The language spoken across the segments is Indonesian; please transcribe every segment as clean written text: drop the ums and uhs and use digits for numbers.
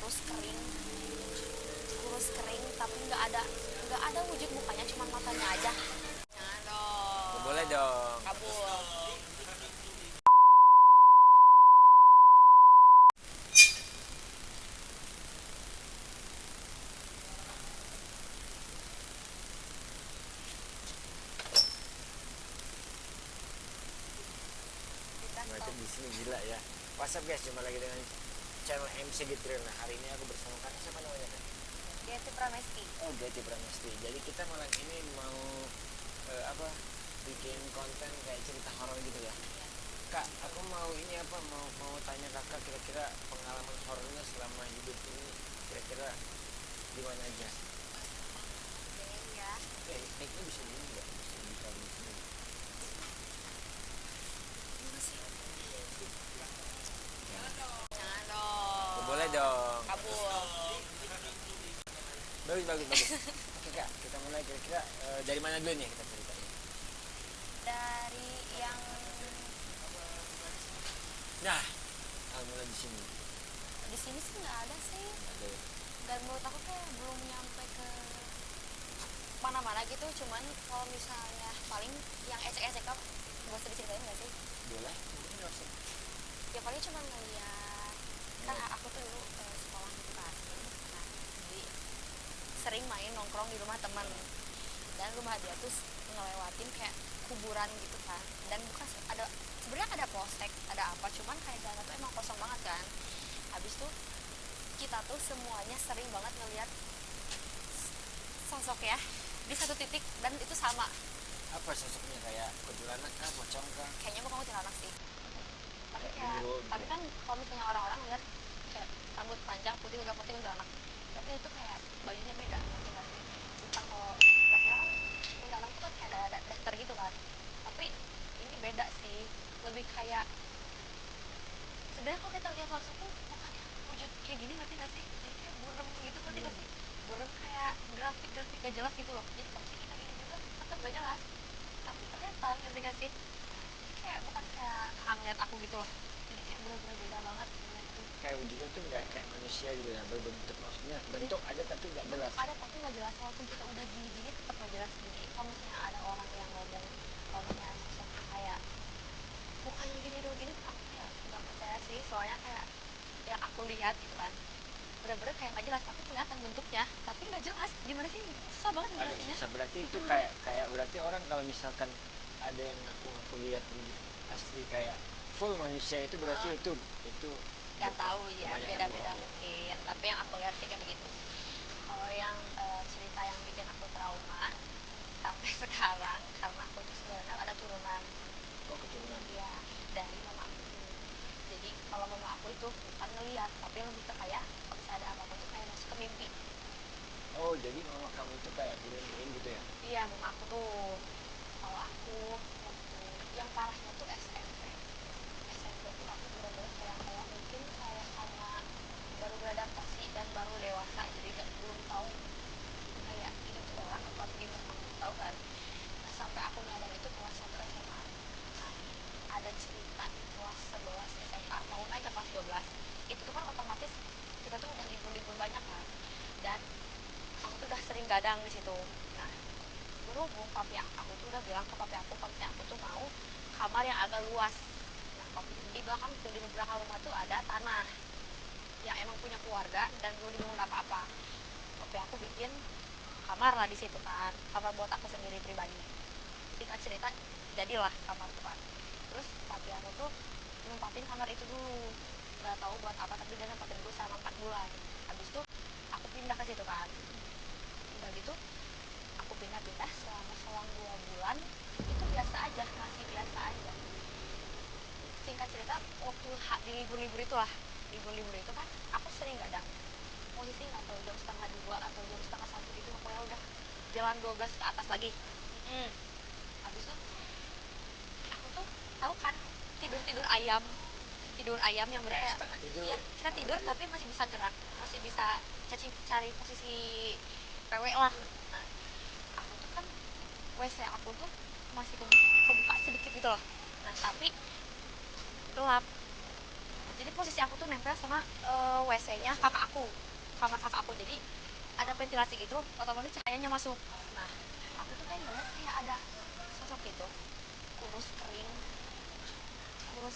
kurus kering, tapi nggak ada wujud mukanya, cuma matanya aja. Jangan dong. Boleh dong. Kabul. Macam di sini gila ya. WhatsApp guys, jumpa lagi dengan channel MC Getri. Nah, hari ini aku bersama kakak, siapa namanya kan? Geti Pramesti. Oh, Geti Pramesti. Jadi kita malam ini mau bikin konten kayak cerita horor gitu ya. Kak, aku mau mau tanya kakak, kira-kira pengalaman horornya selama hidup ini kira-kira di mana aja? Ya. Mic-nya bisa di sini nggak? Bisa ditaruh di sini. Jangan dong. Boleh dong. Kabul. Bagus. Oke kak, kita mulai kira-kira dari mana dulu nih kita ceritanya? Dari yang Nah, mulai di sini. di sini sih nggak ada sih. Ada ya? Dan menurut aku kayak belum nyampe ke mana-mana gitu. Cuman kalau misalnya paling yang ecek-ecek kan gak usah diceritain nggak sih? Boleh, mungkin nggak usah. Ya paling cuma ngeliat, kan aku tuh dulu sekolah gitu kan. Nah, jadi sering main nongkrong di rumah teman, dan rumah dia tuh ngelewatin kayak kuburan gitu kan. Dan bukan ada, sebenarnya ada polsek, ada apa, cuman kayak jalan tuh emang kosong banget kan. Habis tuh kita tuh semuanya sering banget ngeliat sosok ya di satu titik, dan itu sama. Apa sosoknya, kayak kuntilanak kah, pocong kah? Kayaknya bukan kuntilanak sih, tapi kayak Genderuwo tapi gitu. kan kalau misalnya orang-orang ngeliat kayak rambut panjang putih, udah putih kuntilanak, tapi itu kayak bajunya beda, ngerti nggak sih? Bukan, kalau biasanya kan kuntilanak tuh kan kayak ada daster gitu kan, tapi ini beda sih, lebih kayak, sebenarnya kalau kita lihat langsung tuh bukannya wujud kayak gini, ngerti nggak sih? Jadi kayak burem gitu, ngerti nggak sih? Burem kayak grafik gak jelas gitu loh. Jadi kalau kita gini juga tetap gak jelas, tapi kelihatan, ngerti gak sih? Jadi kayak bukan kayak ngeliat aku gitu loh. Jadi kayak bener-bener beda banget ngeliat itu. Kayak wujudnya tuh nggak kayak manusia gitu ya, berbentuk, maksudnya bentuk ada tapi nggak jelas. Ada tapi nggak jelas, walaupun kita udah gini-gini tetap nggak jelas. Jadi kalau misalnya ada orang yang ngomong kalau misalnya sosoknya kayak mukanya gini dong gini, aku ya nggak percaya sih. Soalnya kayak yang aku lihat gitu kan, bener-bener kayak nggak jelas, tapi kelihatan bentuknya, tapi nggak jelas. Gimana sih, susah banget Ada ngejelasinnya. susah, berarti itu kayak berarti orang kalau misalkan ada yang aku lihat wujud asli kayak full manusia, itu berarti itu Nggak tahu ya, kebanyakan beda-beda bohong. mungkin, tapi yang aku lihat sih kayak begitu. Kalau yang cerita yang bikin aku trauma sampai sekarang, karena aku tuh sebenarnya ada turunan. Oh, keturunan. Iya, dari mama aku. Jadi kalau mama aku itu bukan ngeliat, tapi lebih ke kayak kalau misalnya ada apa-apa tuh kayak masuk ke mimpi. Oh, jadi mama kamu itu kayak beliin gitu ya? Iya, mama aku tuh, kalau aku waktu yang parahnya tuh SMP tuh aku bener-bener kayak mungkin kayak karena baru beradaptasi dan baru dewasa, jadi belum tahu kayak ini tuh orang apa gimana, aku tahu kan. Nah, sampai aku nyadar itu kelas 1 SMA. Nah, ada cerita di kelas 11 SMA mau naik ke kelas 12, itu tuh kan otomatis kita tuh udah libur-libur banyak kan, dan aku tuh udah sering gadang di situ. Nah, berhubung papi aku tuh udah bilang ke papi aku tuh mau kamar yang agak luas. Nah, di belakang tuh, di belakang rumah tuh ada tanah yang emang punya keluarga dan belum dibangun apa-apa. Papi aku bikin kamar lah di situ kan, kamar buat aku sendiri pribadi. Singkat cerita, jadilah kamar tuh kan. Terus papi aku tuh nempatin kamar itu dulu, nggak tahu buat apa, tapi dia nempatin dulu selama 4 bulan. Habis itu aku pindah ke situ kan. Udah gitu aku pindah-pindah selama selang 2 bulan, itu biasa aja, masih biasa aja. Singkat cerita, waktu di libur-libur itu lah, libur-libur itu kan aku sering gadang, posisi nggak tahu jam setengah 2 atau jam setengah 1 gitu, pokoknya udah jalan 12 ke atas lagi. Habis itu aku tuh tahu kan, tidur ayam yang kayak Tidur. ya, kita tidur tapi masih bisa gerak, masih bisa cari posisi PW lah. Nah, aku tuh kan WC aku tuh masih kebuka sedikit gitu loh. Nah, tapi gelap. Jadi posisi aku tuh nempel sama WC-nya kamar kakak aku. Jadi ada ventilasi gitu, otomatis cahayanya masuk. Nah, aku tuh kayak ngeliat kayak ada sosok gitu, kurus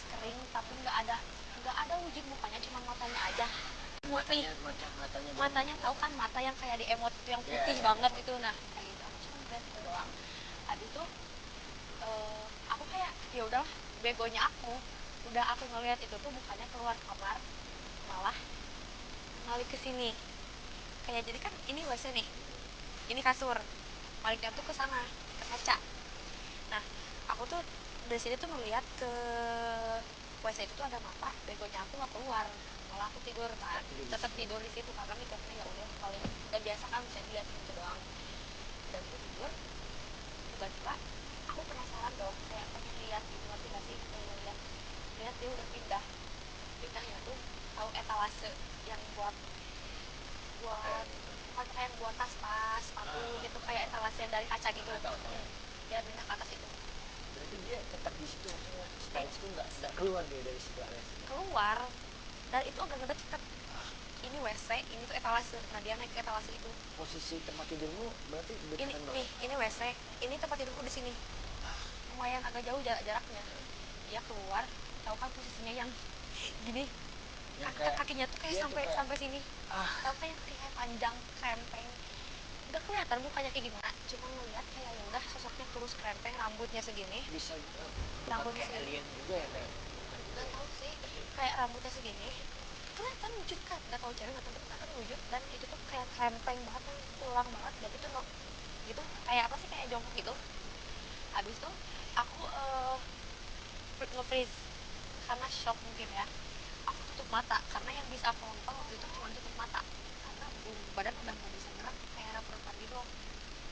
kering, tapi nggak ada wujud mukanya, cuma matanya aja putih. Matanya tahu kan, mata yang kayak di emot itu yang putih banget itu. Nah, kayak gitu aku cuma ngeliat itu doang. Habis itu aku kayak ya udahlah, begonya aku ngeliat itu tuh bukannya keluar kamar, malah balik ke sini. Kayak jadi kan ini WC nih, ini kasur, baliknya tuh ke sana, ke kaca. Nah, aku tuh dari sini tuh ngeliat ke WC itu tuh ada mata, begonya aku nggak keluar, malah aku tidur kan, tetap tidur di situ karena mikirnya ya udah paling udah biasa kan bisa dilihat gitu doang. Dan aku tidur, tiba-tiba aku penasaran dong, kayak pengen lihat gitu, ngerti nggak sih, pengen lihat dia udah pindahnya tuh tahu etalase yang buat bukan kayak buat tas sepatu gitu, kayak etalase yang dari kaca gitu. Dia pindah ke atas itu. Berarti dia tetap di situ, maksudnya stay di situ, nggak keluar dia dari situ alias. Keluar, dan itu agak ngedeket. Ini WC, ini tuh etalase. Nah, dia naik ke etalase itu. Posisi tempat tidurmu berarti dekatan banget. Ini WC, ini tempat tidurku di sini. Lumayan agak jauh jaraknya. Dia keluar, tahu kan posisinya yang gini, kakinya tuh kayak sampai sini. Tahu kan yang kayak panjang krempeng. Udah kelihatan mukanya kayak gimana, cuma ngeliat kayak ya udah sosoknya kurus krempeng, rambutnya segini. Bisa rambutnya kayak alien juga ya, kayak nggak tahu sih, kayak rambutnya segini, kelihatan wujud kan, nggak tahu cewek nggak tahu kelihatan wujud. Dan itu tuh kayak krempeng banget, tulang banget, dan itu no, gitu kayak apa sih, kayak jongkok gitu. Habis itu aku nge-freeze karena shock mungkin ya. Aku tutup mata karena yang bisa aku nonton waktu itu cuma tutup mata, karena badan udah nggak bisa gerak, kayak reprokan gitu.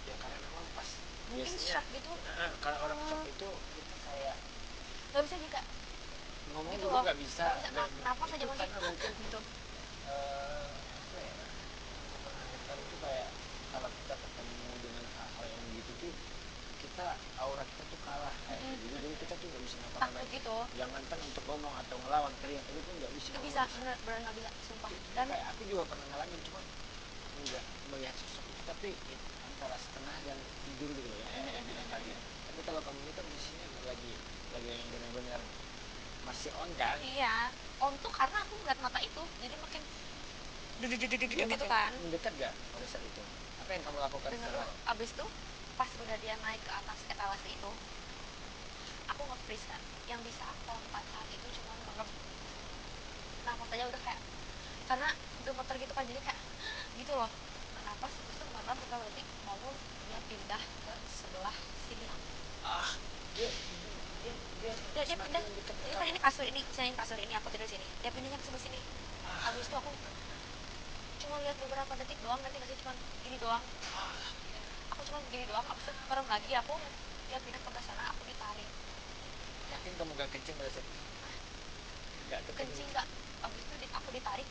ya karena memang pas Mungkin biasanya, shock gitu. kalau orang shock itu kita kayak Nggak bisa juga ngomong gitu juga loh, nggak bisa, dan nafas aja itu masih karena mungkin gitu. apa ya, ketakutan itu kayak kalau kita ketemu dengan hal-hal yang begitu tuh kita, aura kita tuh kalah kayak gitu. Jadi kita tuh nggak bisa ngapa-ngapain Takut gitu. jangankan untuk ngomong atau ngelawan, teriak itu pun nggak bisa. Nggak bisa, bener nggak bisa, sumpah. Dan Dan kayak aku juga pernah ngalamin, cuma nggak melihat sosok itu, tapi antara setengah dan tidur gitu ya, yang bilang tadi. Tapi kalau kamu ini kan posisinya lagi yang benar-benar masih on kan. iya, on tuh karena aku ngeliat mata itu, jadi makin Dia gitu makin kan. mendekat gak pada saat itu? Apa yang kamu lakukan Denger, setelah? abis tuh pas udah dia naik ke atas etalase itu, aku nge-freeze kan. Yang bisa aku lakukan saat itu cuma merem. Nafas aja udah kayak, karena gemeter gitu kan, jadi kayak gitu loh. Nafas terus tuh merem, bukan berarti bangun, dia pindah ke sebelah sini. Dia Dia pindah. Ini kan ini kasur ini aku tidur sini. Dia pindahnya ke sebelah sini. Habis itu aku cuma lihat beberapa detik doang, nanti nggak sih, cuma gini doang. Aku cuma gini doang, abis itu merem lagi aku. Dia pindah ke sana, aku ditarik. yakin kamu gak kencing pada saat itu? Gak Kencing nggak? Abis itu aku ditarik.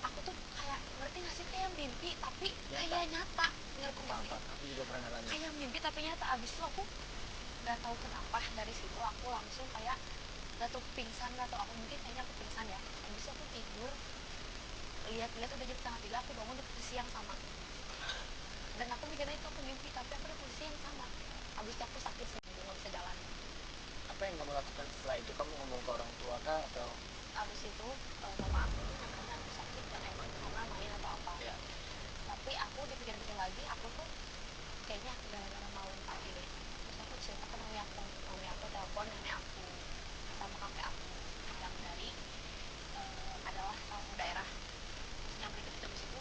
Aku tuh kayak, ngerti nggak sih, kayak mimpi tapi kayak nyata. Ngerti nggak sih? Aku juga pernah ngalamin. Kayak mimpi tapi nyata. Abis itu aku nggak tahu kenapa dari situ aku langsung kayak nggak tahu pingsan, nggak tahu, aku mungkin kayaknya aku pingsan ya. Abis itu aku tidur, lihat-lihat udah jam setengah 3, aku bangun di posisi yang sama. Dan aku mikirnya itu aku mimpi, tapi aku di posisi yang sama. Abis itu aku sakit seminggu, nggak bisa jalan. Apa yang kamu lakukan setelah itu? Kamu ngomong ke orang tua kah atau? Abis itu mama aku tuh nyangkanya aku sakit dan emang karena main atau apa Ya. Tapi aku dipikir-pikir lagi, aku tuh kayaknya gara-gara malam tadi deh. Terus aku cerita ke mami aku telepon nenek aku sama kakek aku yang dari adalah salah satu daerah. Terus nyampe ke situ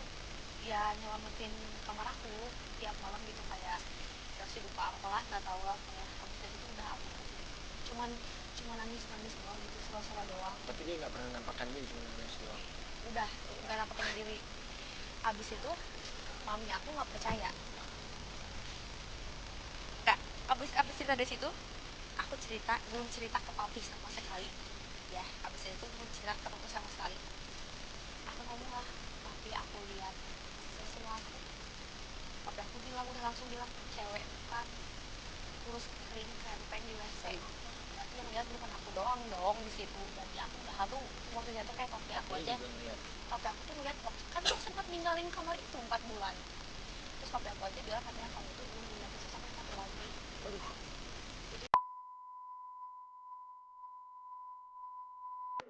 ya nyelamatin kamar aku tiap malam gitu, kayak kasih lupa apalah, nggak tahu lah. Kayak habis dari itu udah aku cuma nangis doang gitu, sela-sela doang. Tapi dia nggak pernah nampakkan diri, cuma nangis doang. Udah nggak nampakin diri. Abis itu mami aku nggak percaya. Nggak, abis cerita dari situ aku belum cerita ke papi sama sekali ya. Abis itu belum cerita ke papi sama sekali. Aku ngomong lah, papi aku lihat sesuatu. Papi aku udah langsung bilang cewek kan, kurus kering krempeng di WC. Yang lihat bukan aku doang dong di situ. Berarti aku udah halu, maksudnya aja juga ngeliat. papi aku tuh ngeliat waktu kan dia sempat ninggalin kamar itu 4 bulan, terus papi aku aja bilang katanya kamu